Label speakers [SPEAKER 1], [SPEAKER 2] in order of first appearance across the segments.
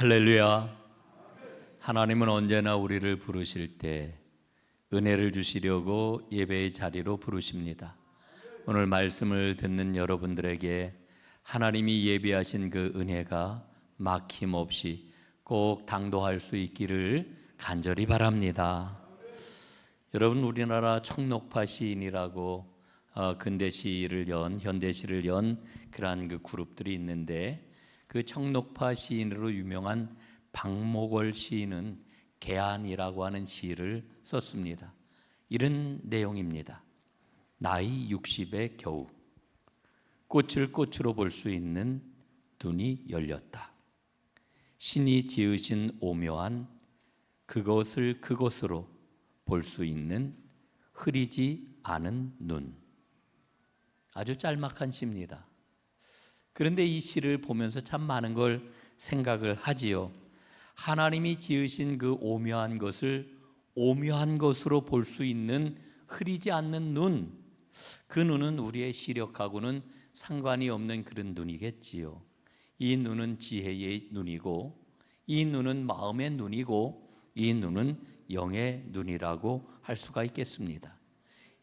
[SPEAKER 1] 할렐루야. 하나님은 언제나 우리를 부르실 때 은혜를 주시려고 예배의 자리로 부르십니다. 오늘 말씀을 듣는 여러분들에게 하나님이 예비하신 그 은혜가 막힘없이 꼭 당도할 수 있기를 간절히 바랍니다. 여러분, 우리나라 청록파 시인이라고 근대시를 연, 현대시를 연 그러한 그 그룹들이 있는데, 그 청록파 시인으로 유명한 박목월 시인은 개안이라고 하는 시를 썼습니다. 이런 내용입니다. 나이 60에 겨우 꽃을 꽃으로 볼 수 있는 눈이 열렸다. 신이 지으신 오묘한 그것을 그것으로 볼 수 있는 흐리지 않은 눈. 아주 짤막한 시입니다. 그런데 이 시를 보면서 참 많은 걸 생각을 하지요. 하나님이 지으신 그 오묘한 것을 오묘한 것으로 볼 수 있는 흐리지 않는 눈, 그 눈은 우리의 시력하고는 상관이 없는 그런 눈이겠지요. 이 눈은 지혜의 눈이고, 이 눈은 마음의 눈이고, 이 눈은 영의 눈이라고 할 수가 있겠습니다.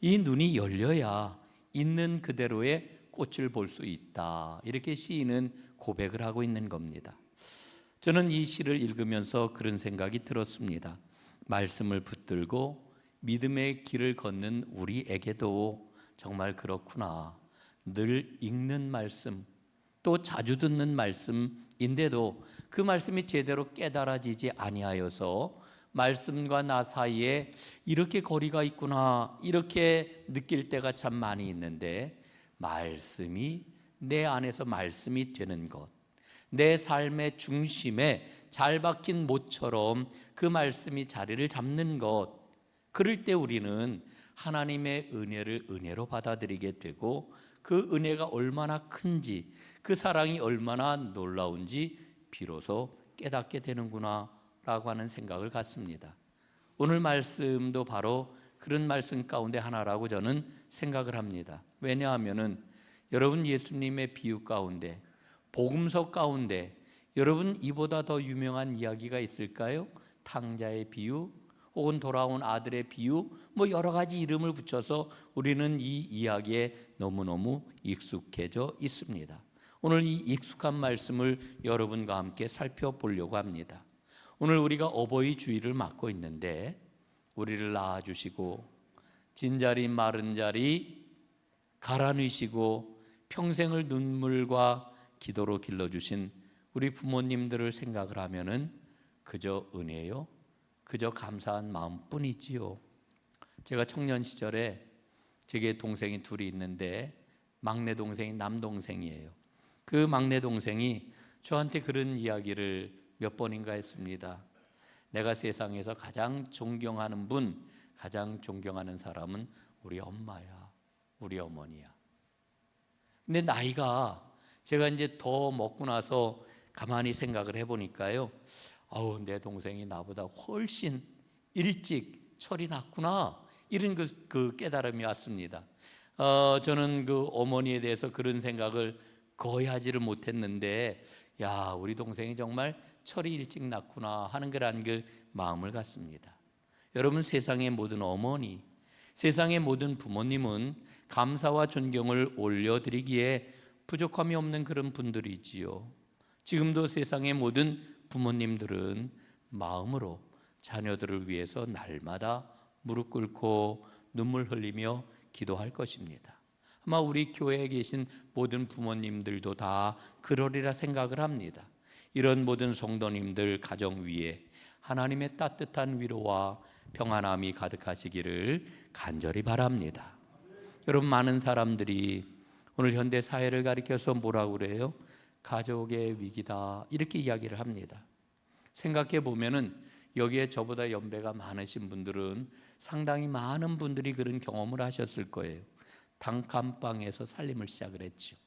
[SPEAKER 1] 이 눈이 열려야 있는 그대로의 꽃을 볼 수 있다, 이렇게 시인은 고백을 하고 있는 겁니다. 저는 이 시를 읽으면서 그런 생각이 들었습니다. 말씀을 붙들고 믿음의 길을 걷는 우리에게도 정말 그렇구나. 늘 읽는 말씀, 또 자주 듣는 말씀인데도 그 말씀이 제대로 깨달아지지 아니하여서 말씀과 나 사이에 이렇게 거리가 있구나, 이렇게 느낄 때가 참 많이 있는데, 말씀이 내 안에서 말씀이 되는 것, 내 삶의 중심에 잘 박힌 못처럼 그 말씀이 자리를 잡는 것, 그럴 때 우리는 하나님의 은혜를 은혜로 받아들이게 되고, 그 은혜가 얼마나 큰지, 그 사랑이 얼마나 놀라운지 비로소 깨닫게 되는구나 라고 하는 생각을 갖습니다. 오늘 말씀도 바로 그런 말씀 가운데 하나라고 저는 생각을 합니다. 왜냐하면은 여러분, 예수님의 비유 가운데, 복음서 가운데 여러분 이보다 더 유명한 이야기가 있을까요? 탕자의 비유, 혹은 돌아온 아들의 비유, 뭐 여러 가지 이름을 붙여서 우리는 이 이야기에 너무너무 익숙해져 있습니다. 오늘 이 익숙한 말씀을 여러분과 함께 살펴보려고 합니다. 오늘 우리가 어버이 주일을 맞고 있는데, 우리를 낳아주시고 진자리 마른 자리 갈아누시고 평생을 눈물과 기도로 길러주신 우리 부모님들을 생각을 하면은 그저 은혜요, 그저 감사한 마음뿐이지요. 제가 청년 시절에 제게 동생이 둘이 있는데, 막내 동생이 남동생이에요. 그 막내 동생이 저한테 그런 이야기를 몇 번인가 했습니다. 내가 세상에서 가장 존경하는 분, 가장 존경하는 사람은 우리 엄마야, 우리 어머니야. 근데 나이가, 제가 이제 더 먹고 나서 가만히 생각을 해보니까요, 내 동생이 나보다 훨씬 일찍 철이 났구나, 이런 그 깨달음이 왔습니다. 저는 그 어머니에 대해서 그런 생각을 거의 하지를 못했는데, 야, 우리 동생이 정말 철이 일찍 났구나 하는 그런 그 마음을 갖습니다. 여러분, 세상의 모든 어머니, 세상의 모든 부모님은 감사와 존경을 올려드리기에 부족함이 없는 그런 분들이지요. 지금도 세상의 모든 부모님들은 마음으로 자녀들을 위해서 날마다 무릎 꿇고 눈물 흘리며 기도할 것입니다. 아마 우리 교회에 계신 모든 부모님들도 다 그러리라 생각을 합니다. 이런 모든 성도님들 가정 위에 하나님의 따뜻한 위로와 평안함이 가득하시기를 간절히 바랍니다. 여러분, 많은 사람들이 오늘 현대 사회를 가리켜서 뭐라고 그래요? 가족의 위기다, 이렇게 이야기를 합니다. 생각해 보면은 여기에 저보다 연배가 많으신 분들은 상당히 많은 분들이 그런 경험을 하셨을 거예요. 단칸방에서 살림을 시작을 했죠.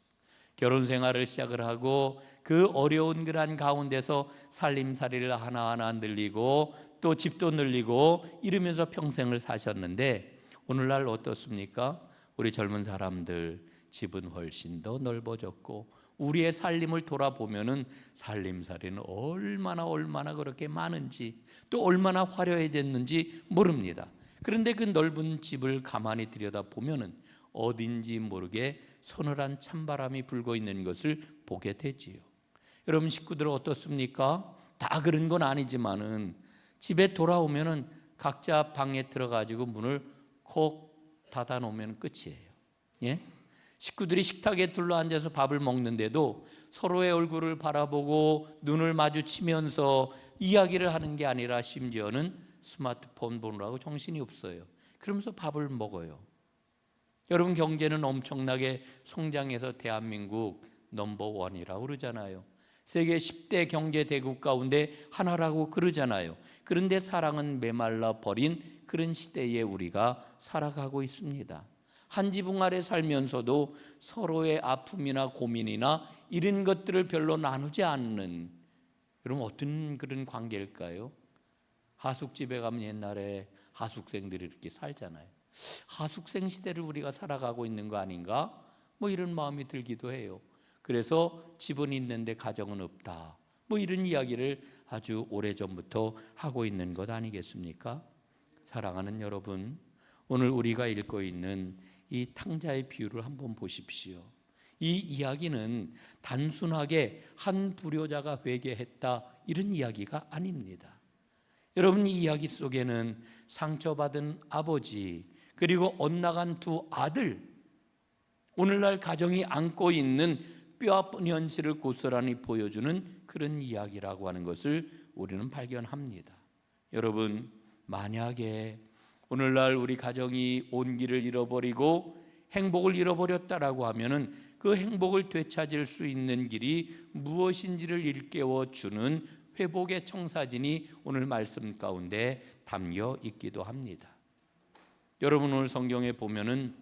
[SPEAKER 1] 결혼 생활을 시작을 하고 그 어려운 그런 가운데서 살림살이를 하나하나 늘리고 또 집도 늘리고 이러면서 평생을 사셨는데, 오늘날 어떻습니까? 우리 젊은 사람들 집은 훨씬 더 넓어졌고 우리의 살림을 돌아보면은 살림살이는 얼마나 그렇게 많은지, 또 얼마나 화려해졌는지 모릅니다. 그런데 그 넓은 집을 가만히 들여다보면은 어딘지 모르게 서늘한 찬바람이 불고 있는 것을 보게 되지요. 여러분, 식구들은 어떻습니까? 다 그런 건 아니지만은 집에 돌아오면은 각자 방에 들어가지고 문을 콕 닫아 놓으면 끝이에요. 예? 식구들이 식탁에 둘러앉아서 밥을 먹는데도 서로의 얼굴을 바라보고 눈을 마주치면서 이야기를 하는 게 아니라 심지어는 스마트폰 보느라고 정신이 없어요. 그러면서 밥을 먹어요. 여러분, 경제는 엄청나게 성장해서 대한민국 넘버원이라고 그러잖아요. 세계 10대 경제 대국 가운데 하나라고 그러잖아요. 그런데 사랑은 메말라 버린 그런 시대에 우리가 살아가고 있습니다. 한 지붕 아래 살면서도 서로의 아픔이나 고민이나 이런 것들을 별로 나누지 않는, 그럼 어떤 그런 관계일까요? 하숙집에 가면 옛날에 하숙생들이 이렇게 살잖아요. 하숙생 시대를 우리가 살아가고 있는 거 아닌가? 뭐 이런 마음이 들기도 해요. 그래서 집은 있는데 가정은 없다, 뭐 이런 이야기를 아주 오래전부터 하고 있는 것 아니겠습니까? 사랑하는 여러분, 오늘 우리가 읽고 있는 이 탕자의 비유를 한번 보십시오. 이 이야기는 단순하게 한 불효자가 회개했다 이런 이야기가 아닙니다. 여러분, 이 이야기 속에는 상처받은 아버지, 그리고 엇나간 두 아들, 오늘날 가정이 안고 있는 뼈아픈 현실을 고스란히 보여주는 그런 이야기라고 하는 것을 우리는 발견합니다. 여러분, 만약에 오늘날 우리 가정이 온기를 잃어버리고 행복을 잃어버렸다라고 하면은 그 행복을 되찾을 수 있는 길이 무엇인지를 일깨워 주는 회복의 청사진이 오늘 말씀 가운데 담겨 있기도 합니다. 여러분, 오늘 성경에 보면은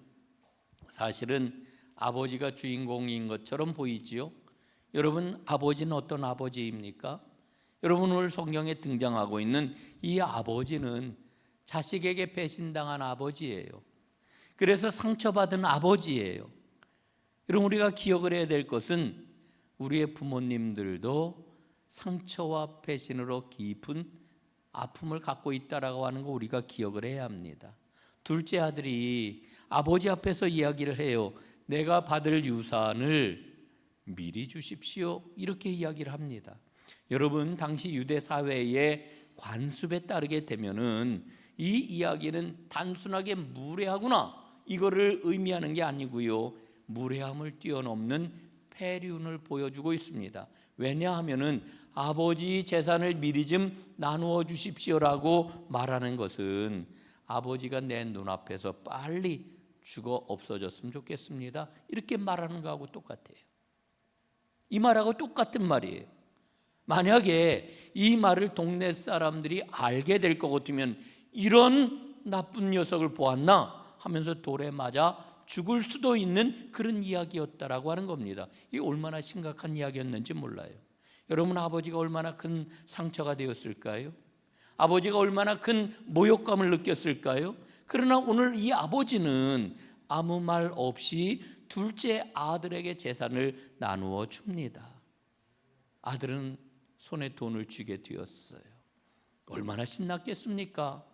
[SPEAKER 1] 사실은 아버지가 주인공인 것처럼 보이지요. 여러분, 아버지는 어떤 아버지입니까? 여러분, 오늘 성경에 등장하고 있는 이 아버지는 자식에게 배신당한 아버지예요. 그래서 상처받은 아버지예요. 여러분, 우리가 기억을 해야 될 것은 우리의 부모님들도 상처와 배신으로 깊은 아픔을 갖고 있다라고 하는 거 우리가 기억을 해야 합니다. 둘째 아들이 아버지 앞에서 이야기를 해요. 내가 받을 유산을 미리 주십시오, 이렇게 이야기를 합니다. 여러분, 당시 유대 사회의 관습에 따르게 되면은 이 이야기는 단순하게 무례하구나 이거를 의미하는 게 아니고요, 무례함을 뛰어넘는 폐륜을 보여주고 있습니다. 왜냐하면은 아버지 재산을 미리 좀 나누어 주십시오라고 말하는 것은 아버지가 내 눈앞에서 빨리 죽어 없어졌으면 좋겠습니다, 이렇게 말하는 거하고 똑같아요. 이 말하고 똑같은 말이에요. 만약에 이 말을 동네 사람들이 알게 될 것 같으면 이런 나쁜 녀석을 보았나 하면서 돌에 맞아 죽을 수도 있는 그런 이야기였다라고 하는 겁니다. 이게 얼마나 심각한 이야기였는지 몰라요. 여러분, 아버지가 얼마나 큰 상처가 되었을까요? 아버지가 얼마나 큰 모욕감을 느꼈을까요? 그러나 오늘 이 아버지는 아무 말 없이 둘째 아들에게 재산을 나누어 줍니다. 아들은 손에 돈을 쥐게 되었어요. 얼마나 신났겠습니까?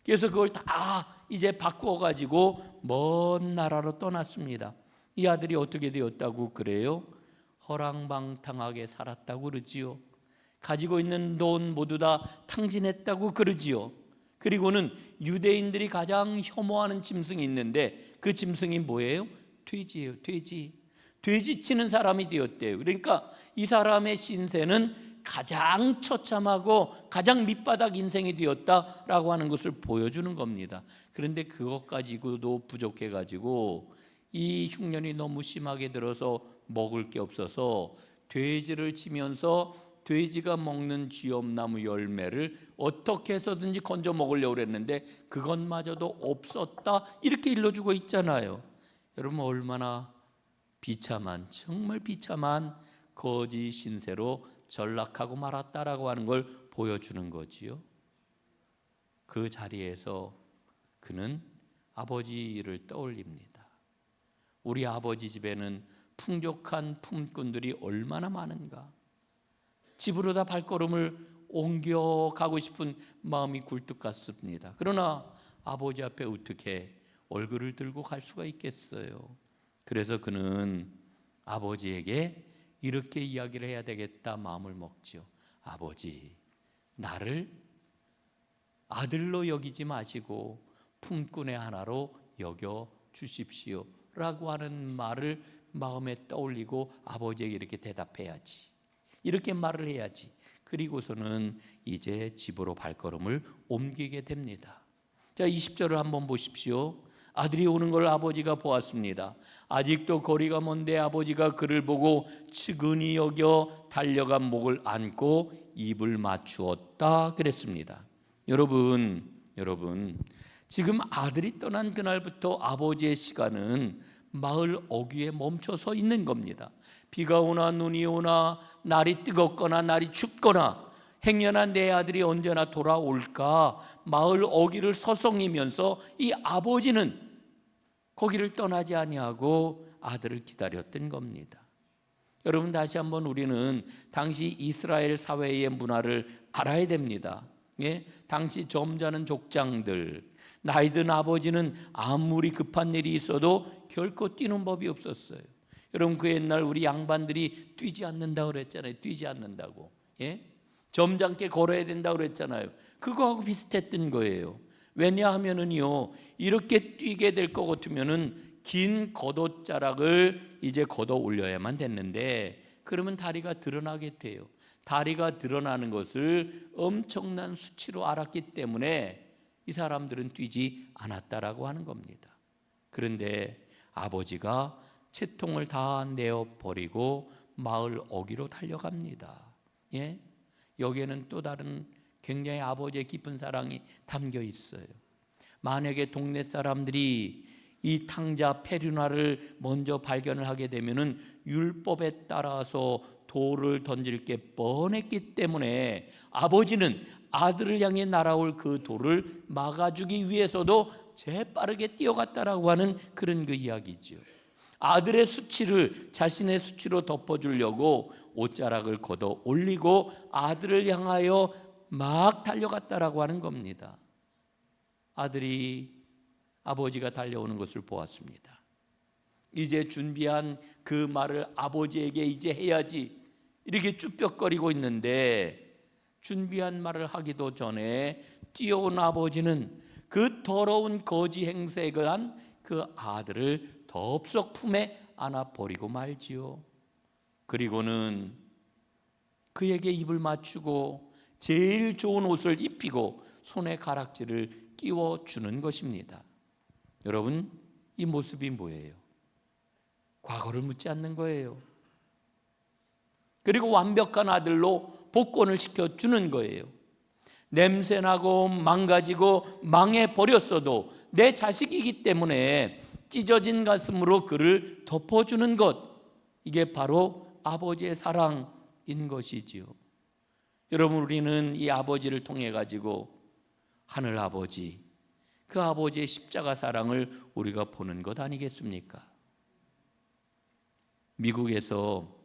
[SPEAKER 1] 그래서 그걸 다 이제 바꾸어 가지고 먼 나라로 떠났습니다. 이 아들이 어떻게 되었다고 그래요? 허랑방탕하게 살았다고 그러지요. 가지고 있는 돈 모두 다 탕진했다고 그러지요. 그리고는 유대인들이 가장 혐오하는 짐승이 있는데 그 짐승이 뭐예요? 돼지예요. 돼지 치는 사람이 되었대요. 그러니까 이 사람의 신세는 가장 처참하고 가장 밑바닥 인생이 되었다라고 하는 것을 보여주는 겁니다. 그런데 그것 가지고도 부족해가지고 이 흉년이 너무 심하게 들어서 먹을 게 없어서 돼지를 치면서 돼지가 먹는 쥐엄나무 열매를 어떻게 해서든지 건져 먹으려고 했는데 그것마저도 없었다, 이렇게 일러주고 있잖아요. 여러분, 얼마나 비참한, 정말 비참한 거지 신세로 전락하고 말았다라고 하는 걸 보여주는 거지요. 그 자리에서 그는 아버지를 떠올립니다. 우리 아버지 집에는 풍족한 품꾼들이 얼마나 많은가. 집으로 다 발걸음을 옮겨가고 싶은 마음이 굴뚝 같습니다. 그러나 아버지 앞에 어떻게 얼굴을 들고 갈 수가 있겠어요? 그래서 그는 아버지에게 이렇게 이야기를 해야 되겠다 마음을 먹지요. 아버지, 나를 아들로 여기지 마시고 품꾼의 하나로 여겨 주십시오 라고 하는 말을 마음에 떠올리고 아버지에게 이렇게 대답해야지, 이렇게 말을 해야지. 그리고서는 이제 집으로 발걸음을 옮기게 됩니다. 자, 20절을 한번 보십시오. 아들이 오는 걸 아버지가 보았습니다. 아직도 거리가 먼데 아버지가 그를 보고 측은히 여겨 달려가 목을 안고 입을 맞추었다 그랬습니다. 여러분, 지금 아들이 떠난 그날부터 아버지의 시간은 마을 어귀에 멈춰서 있는 겁니다. 비가 오나 눈이 오나 날이 뜨겁거나 날이 춥거나 행여나 내 아들이 언제나 돌아올까 마을 어귀를 서성이면서 이 아버지는 거기를 떠나지 아니하고 아들을 기다렸던 겁니다. 여러분, 다시 한번 우리는 당시 이스라엘 사회의 문화를 알아야 됩니다. 예? 당시 점잖은 족장들, 나이든 아버지는 아무리 급한 일이 있어도 결코 뛰는 법이 없었어요. 여러분, 그 옛날 우리 양반들이 뛰지 않는다고 그랬잖아요. 뛰지 않는다고. 예? 점잖게 걸어야 된다고 그랬잖아요. 그거하고 비슷했던 거예요. 왜냐하면은요, 이렇게 뛰게 될 것 같으면은 긴 겉옷자락을 이제 걷어 올려야만 됐는데, 그러면 다리가 드러나게 돼요. 다리가 드러나는 것을 엄청난 수치로 알았기 때문에 이 사람들은 뛰지 않았다라고 하는 겁니다. 그런데 아버지가 채통을 다 내어버리고 마을 어귀로 달려갑니다. 예? 여기에는 또 다른 굉장히 아버지의 깊은 사랑이 담겨 있어요. 만약에 동네 사람들이 이 탕자 페류나를 먼저 발견을 하게 되면은 율법에 따라서 돌을 던질 게 뻔했기 때문에 아버지는 아들을 향해 날아올 그 돌을 막아주기 위해서도 재빠르게 뛰어갔다라고 하는 그런 그 이야기죠. 아들의 수치를 자신의 수치로 덮어주려고 옷자락을 걷어 올리고 아들을 향하여 막 달려갔다라고 하는 겁니다. 아들이 아버지가 달려오는 것을 보았습니다. 이제 준비한 그 말을 아버지에게 이제 해야지 이렇게 쭈뼛거리고 있는데, 준비한 말을 하기도 전에 뛰어온 아버지는 그 더러운 거지 행색을 한 그 아들을 덥석 품에 안아버리고 말지요. 그리고는 그에게 입을 맞추고 제일 좋은 옷을 입히고 손에 가락지를 끼워주는 것입니다. 여러분, 이 모습이 뭐예요? 과거를 묻지 않는 거예요. 그리고 완벽한 아들로 복권을 시켜주는 거예요. 냄새나고 망가지고 망해버렸어도 내 자식이기 때문에 찢어진 가슴으로 그를 덮어주는 것, 이게 바로 아버지의 사랑인 것이지요. 여러분, 우리는 이 아버지를 통해 가지고 하늘 아버지, 그 아버지의 십자가 사랑을 우리가 보는 것 아니겠습니까? 미국에서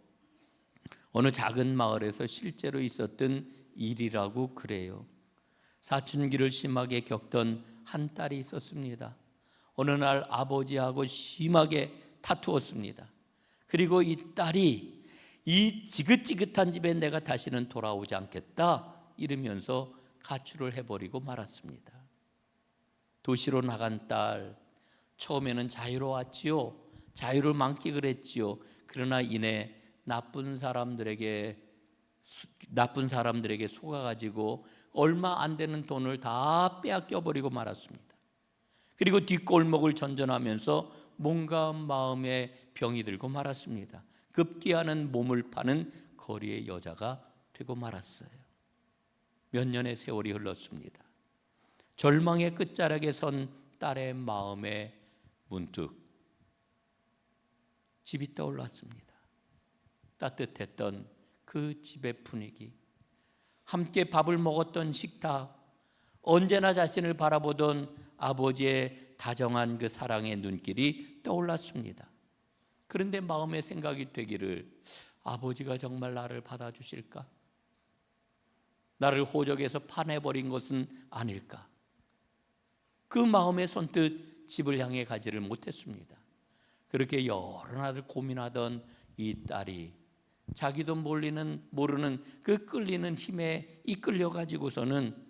[SPEAKER 1] 어느 작은 마을에서 실제로 있었던 일이라고 그래요. 사춘기를 심하게 겪던 한 딸이 있었습니다. 어느 날 아버지하고 심하게 다투었습니다. 그리고 이 딸이 이 지긋지긋한 집에 내가 다시는 돌아오지 않겠다 이러면서 가출을 해버리고 말았습니다. 도시로 나간 딸, 처음에는 자유로웠지요. 자유를 만끽을 했지요. 그러나 이내 나쁜 사람들에게 속아가지고 얼마 안 되는 돈을 다 빼앗겨버리고 말았습니다. 그리고 뒷골목을 전전하면서 몸과 마음에 병이 들고 말았습니다. 급기야는 몸을 파는 거리의 여자가 되고 말았어요. 몇 년의 세월이 흘렀습니다. 절망의 끝자락에 선 딸의 마음에 문득 집이 떠올랐습니다. 따뜻했던 그 집의 분위기, 함께 밥을 먹었던 식탁, 언제나 자신을 바라보던 아버지의 다정한 그 사랑의 눈길이 떠올랐습니다. 그런데 마음의 생각이 되기를, 아버지가 정말 나를 받아주실까? 나를 호적에서 파내버린 것은 아닐까? 그 마음에 선뜻 집을 향해 가지를 못했습니다. 그렇게 여러 날을 고민하던 이 딸이 자기도 모르는 그 끌리는 힘에 이끌려 가지고서는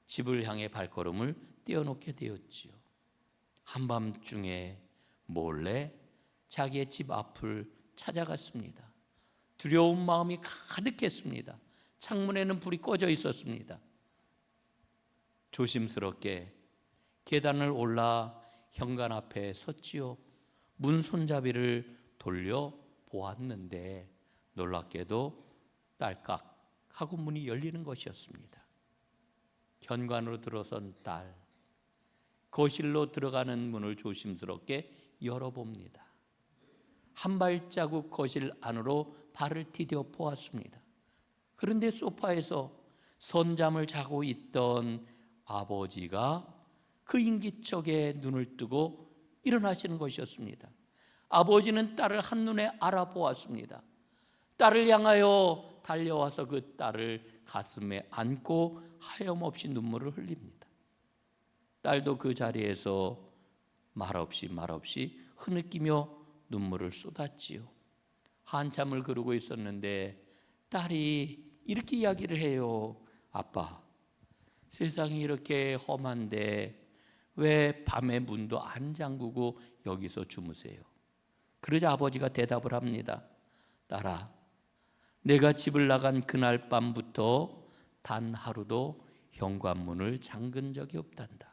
[SPEAKER 1] 집을 향해 발걸음을 떼어놓게 되었지요. 한밤중에 몰래 자기의 집 앞을 찾아갔습니다. 두려운 마음이 가득했습니다. 창문에는 불이 꺼져 있었습니다. 조심스럽게 계단을 올라 현관 앞에 섰지요. 문 손잡이를 돌려 보았는데 놀랍게도 딸깍 하고 문이 열리는 것이었습니다. 현관으로 들어선 딸, 거실로 들어가는 문을 조심스럽게 열어봅니다. 한 발자국 거실 안으로 발을 디뎌 보았습니다. 그런데 소파에서 선잠을 자고 있던 아버지가 그 인기척에 눈을 뜨고 일어나시는 것이었습니다. 아버지는 딸을 한눈에 알아보았습니다. 딸을 향하여 달려와서 그 딸을 가슴에 안고 하염없이 눈물을 흘립니다. 딸도 그 자리에서 말없이 흐느끼며 눈물을 쏟았지요. 한참을 그러고 있었는데 딸이 이렇게 이야기를 해요. 아빠, 세상이 이렇게 험한데 왜 밤에 문도 안 잠그고 여기서 주무세요? 그러자 아버지가 대답을 합니다. 딸아, 내가 집을 나간 그날 밤부터 단 하루도 현관문을 잠근 적이 없단다.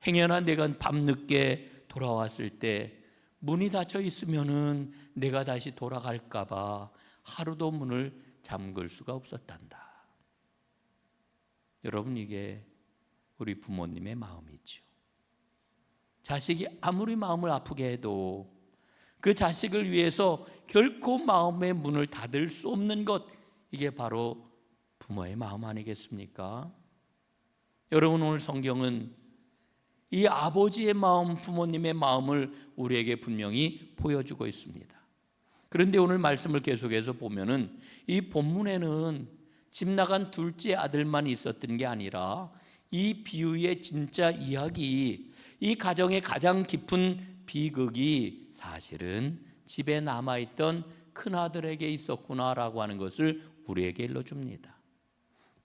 [SPEAKER 1] 행여나 내가 밤늦게 돌아왔을 때 문이 닫혀 있으면은 내가 다시 돌아갈까 봐 하루도 문을 잠글 수가 없었단다. 여러분, 이게 우리 부모님의 마음이죠. 자식이 아무리 마음을 아프게 해도 그 자식을 위해서 결코 마음의 문을 닫을 수 없는 것, 이게 바로 부모의 마음 아니겠습니까? 여러분, 오늘 성경은 이 아버지의 마음, 부모님의 마음을 우리에게 분명히 보여주고 있습니다. 그런데 오늘 말씀을 계속해서 보면은 이 본문에는 집 나간 둘째 아들만 있었던 게 아니라 이 비유의 진짜 이야기, 이 가정의 가장 깊은 비극이 사실은 집에 남아있던 큰아들에게 있었구나라고 하는 것을 우리에게 일러줍니다.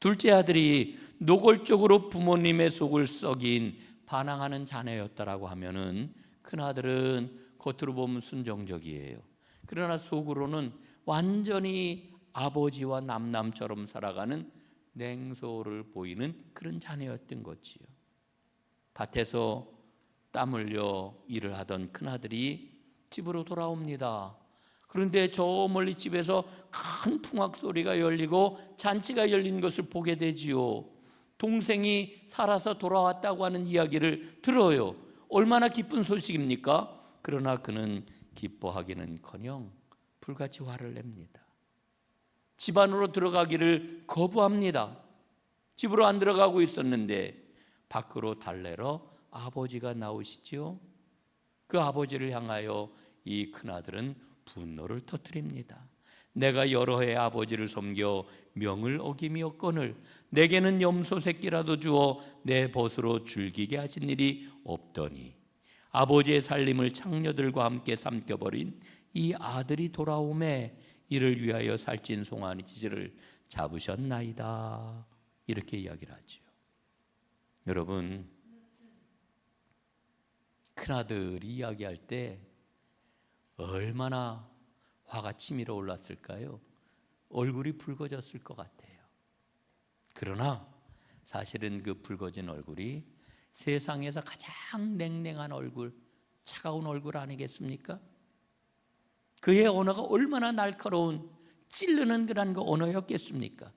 [SPEAKER 1] 둘째 아들이 노골적으로 부모님의 속을 썩인 반항하는 자녀였다라고 하면은 큰아들은 겉으로 보면 순종적이에요. 그러나 속으로는 완전히 아버지와 남남처럼 살아가는 냉소를 보이는 그런 자녀였던 거지요. 밭에서 땀 흘려 일을 하던 큰아들이 집으로 돌아옵니다. 그런데 저 멀리 집에서 큰 풍악 소리가 열리고 잔치가 열린 것을 보게 되지요. 동생이 살아서 돌아왔다고 하는 이야기를 들어요. 얼마나 기쁜 소식입니까? 그러나 그는 기뻐하기는커녕 불같이 화를 냅니다. 집 안으로 들어가기를 거부합니다. 집으로 안 들어가고 있었는데 밖으로 달래러 아버지가 나오시지요. 그 아버지를 향하여 이 큰아들은 분노를 터뜨립니다. 내가 여러 해 아버지를 섬겨 명을 어기며거늘 내게는 염소 새끼라도 주어 내 벗으로 즐기게 하신 일이 없더니 아버지의 살림을 창녀들과 함께 삼켜버린 이 아들이 돌아오매 이를 위하여 살찐 송아지를 잡으셨나이다. 이렇게 이야기를 하죠. 여러분, 큰아들이 이야기할 때 얼마나 화가 치밀어 올랐을까요? 얼굴이 붉어졌을 것 같아요. 그러나 사실은 그 붉어진 얼굴이 세상에서 가장 냉랭한 얼굴, 차가운 얼굴 아니겠습니까? 그의 언어가 얼마나 날카로운 찌르는 그런 그 언어였겠습니까?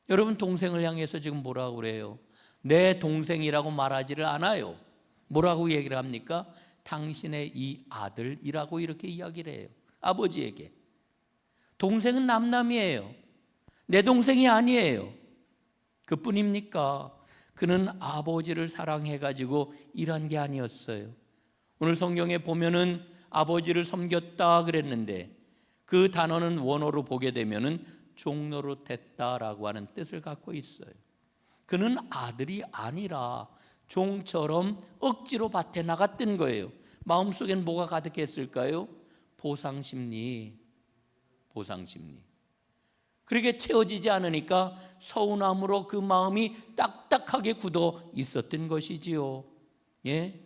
[SPEAKER 1] 여러분, 동생을 향해서 지금 뭐라고 그래요? 내 동생이라고 말하지를 않아요. 뭐라고 얘기를 합니까? 당신의 이 아들이라고 이렇게 이야기를 해요. 아버지에게. 동생은 남남이에요. 내 동생이 아니에요. 그뿐입니까? 그는 아버지를 사랑해가지고 일한 게 아니었어요. 오늘 성경에 보면은 아버지를 섬겼다 그랬는데 그 단어는 원어로 보게 되면은 종노릇했다라고 하는 뜻을 갖고 있어요. 그는 아들이 아니라 종처럼 억지로 밭에 나갔던 거예요. 마음속엔 뭐가 가득했을까요? 보상심리. 그렇게 채워지지 않으니까 서운함으로 그 마음이 딱딱하게 굳어 있었던 것이지요. 예?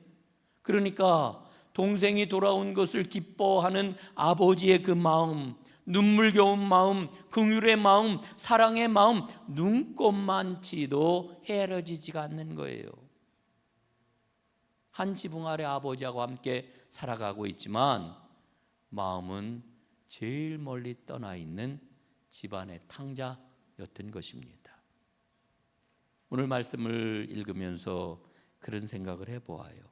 [SPEAKER 1] 그러니까 동생이 돌아온 것을 기뻐하는 아버지의 그 마음, 눈물겨운 마음, 긍휼의 마음, 사랑의 마음, 눈꼽만치도 헤아려지지가 않는 거예요. 한 지붕 아래 아버지하고 함께 살아가고 있지만 마음은 제일 멀리 떠나 있는 집안의 탕자였던 것입니다. 오늘 말씀을 읽으면서 그런 생각을 해보아요.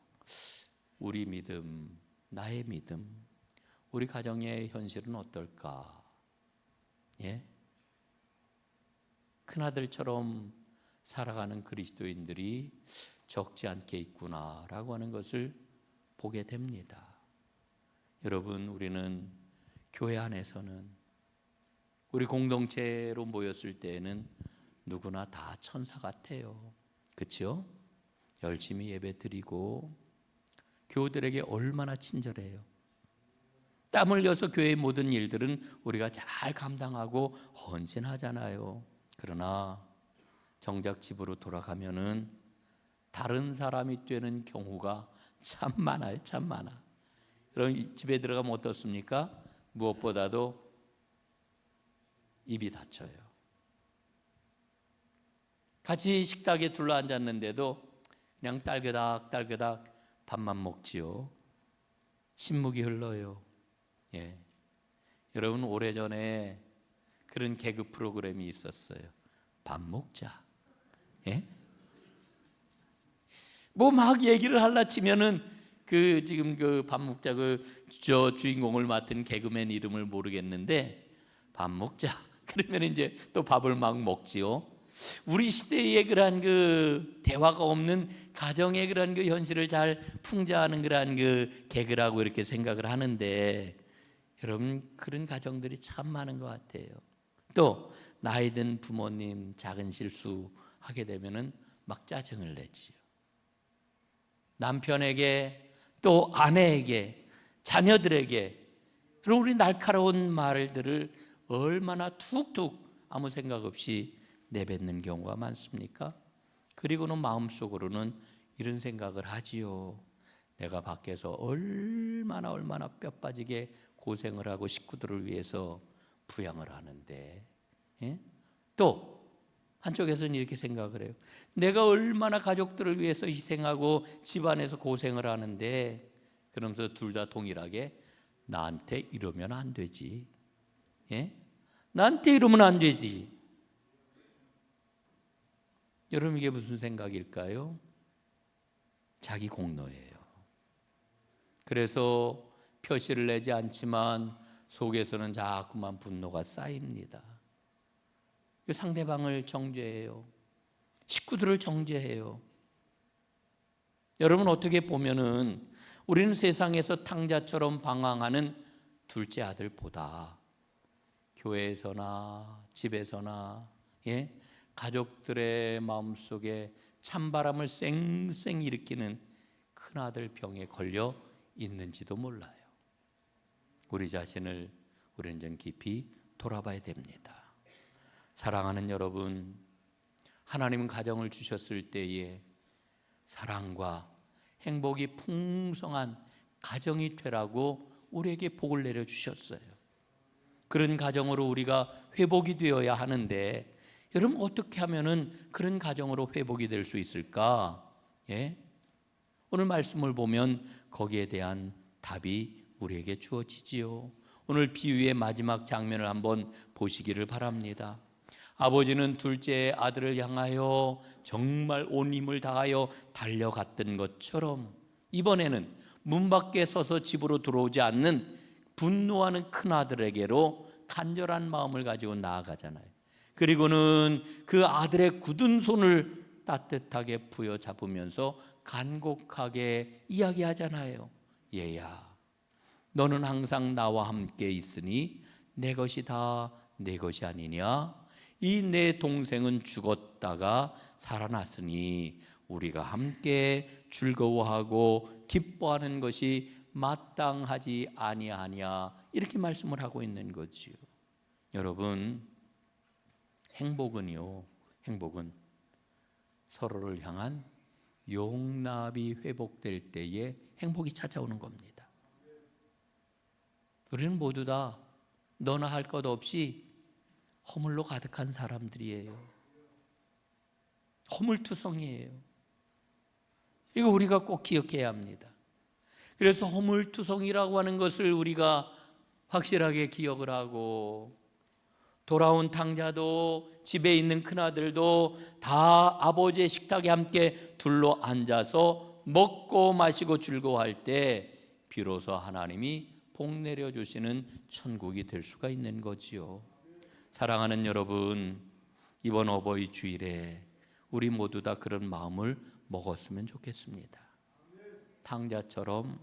[SPEAKER 1] 우리 믿음, 나의 믿음, 우리 가정의 현실은 어떨까? 예? 큰아들처럼 살아가는 그리스도인들이 적지 않게 있구나라고 하는 것을 보게 됩니다. 여러분, 우리는 교회 안에서는 우리 공동체로 모였을 때에는 누구나 다 천사 같아요. 그렇죠? 열심히 예배드리고 교우들에게 얼마나 친절해요. 땀 흘려서 교회의 모든 일들은 우리가 잘 감당하고 헌신하잖아요. 그러나 정작 집으로 돌아가면은 다른 사람이 되는 경우가 참 많아요. 참 많아. 그럼 집에 들어가면 어떻습니까? 무엇보다도 입이 닫혀요. 같이 식탁에 둘러앉았는데도 그냥 딸그닥 밥만 먹지요. 침묵이 흘러요. 예. 여러분, 오래전에 그런 개그 프로그램이 있었어요. 밥 먹자. 예? 뭐 막 얘기를 할라 치면은 지금 그 밥 먹자 저 주인공을 맡은 개그맨 이름을 모르겠는데 밥 먹자. 그러면 이제 또 밥을 막 먹지요. 우리 시대의 그러한 그 대화가 없는 가정의 그러한 그 현실을 잘 풍자하는 그러한 그 개그라고 이렇게 생각을 하는데 여러분, 그런 가정들이 참 많은 것 같아요. 또 나이 든 부모님 작은 실수하게 되면은 막 짜증을 내지요. 남편에게 또 아내에게 자녀들에게 그런 우리 날카로운 말들을 얼마나 툭툭 아무 생각 없이 내뱉는 경우가 많습니까? 그리고는 마음속으로는 이런 생각을 하지요. 내가 밖에서 얼마나 뼈 빠지게 고생을 하고 식구들을 위해서 부양을 하는데, 예? 또 한쪽에서는 이렇게 생각을 해요. 내가 얼마나 가족들을 위해서 희생하고 집안에서 고생을 하는데, 그러면서 둘 다 동일하게 나한테 이러면 안 되지. 예? 나한테 이러면 안 되지. 여러분, 이게 무슨 생각일까요? 자기 공로예요. 그래서 표시를 내지 않지만 속에서는 자꾸만 분노가 쌓입니다. 상대방을 정죄해요. 식구들을 정죄해요. 여러분, 어떻게 보면은 우리는 세상에서 탕자처럼 방황하는 둘째 아들보다 교회에서나 집에서나, 예? 가족들의 마음속에 찬바람을 쌩쌩 일으키는 큰아들 병에 걸려 있는지도 몰라요. 우리 자신을 우리는 좀 깊이 돌아봐야 됩니다. 사랑하는 여러분, 하나님은 가정을 주셨을 때에 사랑과 행복이 풍성한 가정이 되라고 우리에게 복을 내려주셨어요. 그런 가정으로 우리가 회복이 되어야 하는데, 여러분, 어떻게 하면은 그런 가정으로 회복이 될 수 있을까? 예? 오늘 말씀을 보면 거기에 대한 답이 우리에게 주어지지요. 오늘 비유의 마지막 장면을 한번 보시기를 바랍니다. 아버지는 둘째 아들을 향하여 정말 온 힘을 다하여 달려갔던 것처럼 이번에는 문 밖에 서서 집으로 들어오지 않는 분노하는 큰아들에게로 간절한 마음을 가지고 나아가잖아요. 그리고는 그 아들의 굳은 손을 따뜻하게 부여잡으면서 간곡하게 이야기하잖아요. 얘야, 너는 항상 나와 함께 있으니 내 것이 다 내 것이 아니냐? 이 내 동생은 죽었다가 살아났으니 우리가 함께 즐거워하고 기뻐하는 것이 마땅하지 아니하냐? 이렇게 말씀을 하고 있는 거지요. 여러분, 행복은요, 행복은 서로를 향한 용납이 회복될 때에 행복이 찾아오는 겁니다. 우리는 모두 다 너나 할 것 없이 허물로 가득한 사람들이에요. 허물투성이에요. 이거 우리가 꼭 기억해야 합니다. 그래서 허물투성이라고 하는 것을 우리가 확실하게 기억을 하고, 돌아온 탕자도 집에 있는 큰아들도 다 아버지의 식탁에 함께 둘러 앉아서 먹고 마시고 즐거워할 때 비로소 하나님이 복 내려주시는 천국이 될 수가 있는 거지요. 사랑하는 여러분, 이번 어버이 주일에 우리 모두 다 그런 마음을 먹었으면 좋겠습니다. 탕자처럼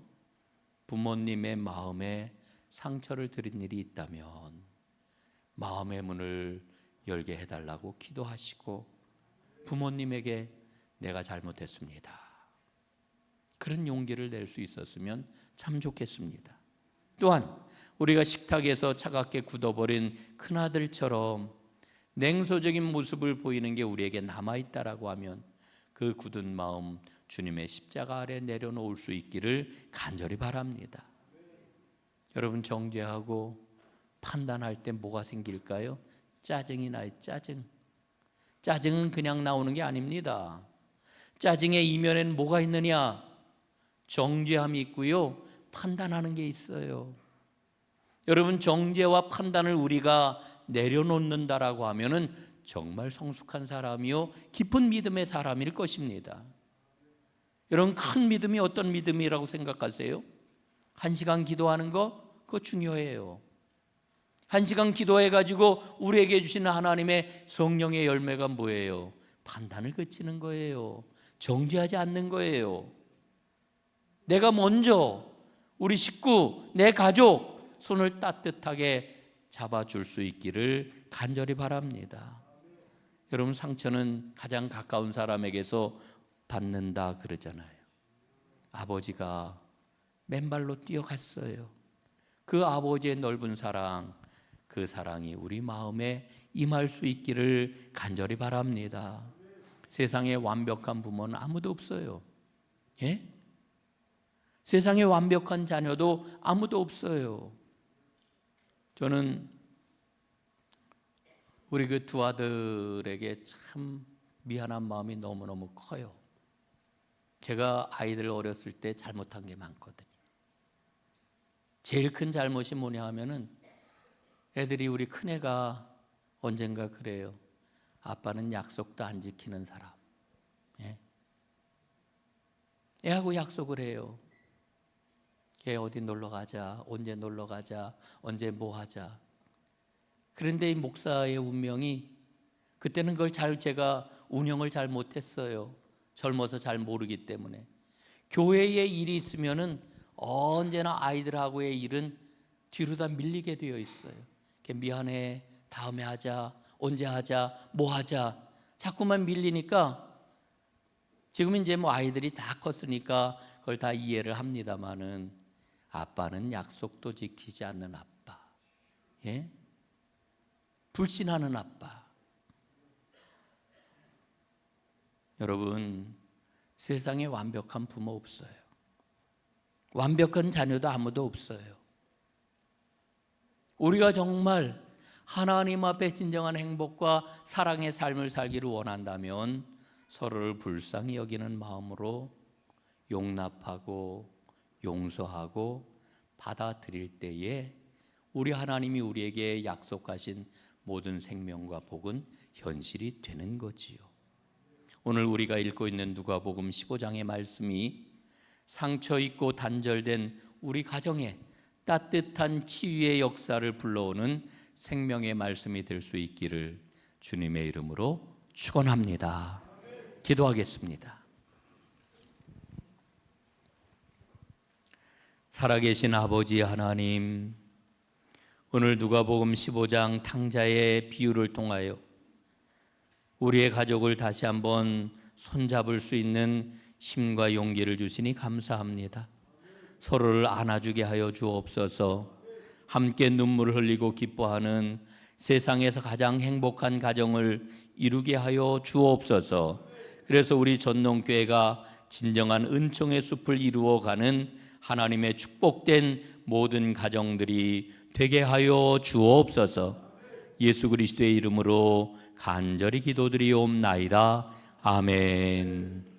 [SPEAKER 1] 부모님의 마음에 상처를 드린 일이 있다면 마음의 문을 열게 해달라고 기도하시고, 부모님에게 내가 잘못했습니다, 그런 용기를 낼 수 있었으면 참 좋겠습니다. 또한 우리가 식탁에서 차갑게 굳어버린 큰아들처럼 냉소적인 모습을 보이는 게 우리에게 남아있다라고 하면 그 굳은 마음 주님의 십자가 아래 내려놓을 수 있기를 간절히 바랍니다. 여러분, 정죄하고 판단할 때 뭐가 생길까요? 짜증이 나요. 짜증은 그냥 나오는 게 아닙니다. 짜증의 이면에는 뭐가 있느냐? 정죄함이 있고요, 판단하는 게 있어요. 여러분, 정죄와 판단을 우리가 내려놓는다라고 하면은 정말 성숙한 사람이요, 깊은 믿음의 사람일 것입니다. 여러분, 큰 믿음이 어떤 믿음이라고 생각하세요? 1시간 기도하는 거, 그거 중요해요. 1시간 기도해가지고 우리에게 주시는 하나님의 성령의 열매가 뭐예요? 판단을 그치는 거예요. 정죄하지 않는 거예요. 내가 먼저 우리 식구, 내 가족 손을 따뜻하게 잡아줄 수 있기를 간절히 바랍니다. 여러분, 상처는 가장 가까운 사람에게서 받는다 그러잖아요. 아버지가 맨발로 뛰어갔어요. 그 아버지의 넓은 사랑, 그 사랑이 우리 마음에 임할 수 있기를 간절히 바랍니다. 세상에 완벽한 부모는 아무도 없어요. 예? 세상에 완벽한 자녀도 아무도 없어요. 저는 우리 그 두 아들에게 참 미안한 마음이 너무너무 커요. 제가 아이들 어렸을 때 잘못한 게 많거든요. 제일 큰 잘못이 뭐냐 하면은, 애들이, 우리 큰애가 언젠가 그래요. 아빠는 약속도 안 지키는 사람. 예? 애하고 약속을 해요. 걔 어디 놀러 가자, 언제 놀러 가자, 언제 뭐 하자. 그런데 이 목사의 운명이, 그때는 그걸 제가 운영을 잘 못했어요. 젊어서 잘 모르기 때문에. 교회에 일이 있으면은 언제나 아이들하고의 일은 뒤로 다 밀리게 되어 있어요. 미안해, 다음에 하자, 언제 하자, 뭐 하자, 자꾸만 밀리니까, 지금은 이제 뭐 아이들이 다 컸으니까 그걸 다 이해를 합니다만은, 아빠는 약속도 지키지 않는 아빠, 예? 불신하는 아빠. 여러분, 세상에 완벽한 부모 없어요. 완벽한 자녀도 아무도 없어요. 우리가 정말 하나님 앞에 진정한 행복과 사랑의 삶을 살기를 원한다면 서로를 불쌍히 여기는 마음으로 용납하고 용서하고 받아들일 때에 우리 하나님이 우리에게 약속하신 모든 생명과 복은 현실이 되는 거지요. 오늘 우리가 읽고 있는 누가복음 15장의 말씀이 상처 있고 단절된 우리 가정에 따뜻한 치유의 역사를 불러오는 생명의 말씀이 될 수 있기를 주님의 이름으로 축원합니다. 기도하겠습니다. 살아계신 아버지 하나님, 오늘 누가복음 15장 탕자의 비유를 통하여 우리의 가족을 다시 한번 손잡을 수 있는 힘과 용기를 주시니 감사합니다. 서로를 안아주게 하여 주옵소서. 함께 눈물을 흘리고 기뻐하는 세상에서 가장 행복한 가정을 이루게 하여 주옵소서. 그래서 우리 전농교회가 진정한 은총의 숲을 이루어가는 하나님의 축복된 모든 가정들이 되게 하여 주옵소서. 예수 그리스도의 이름으로 간절히 기도드리옵나이다. 아멘.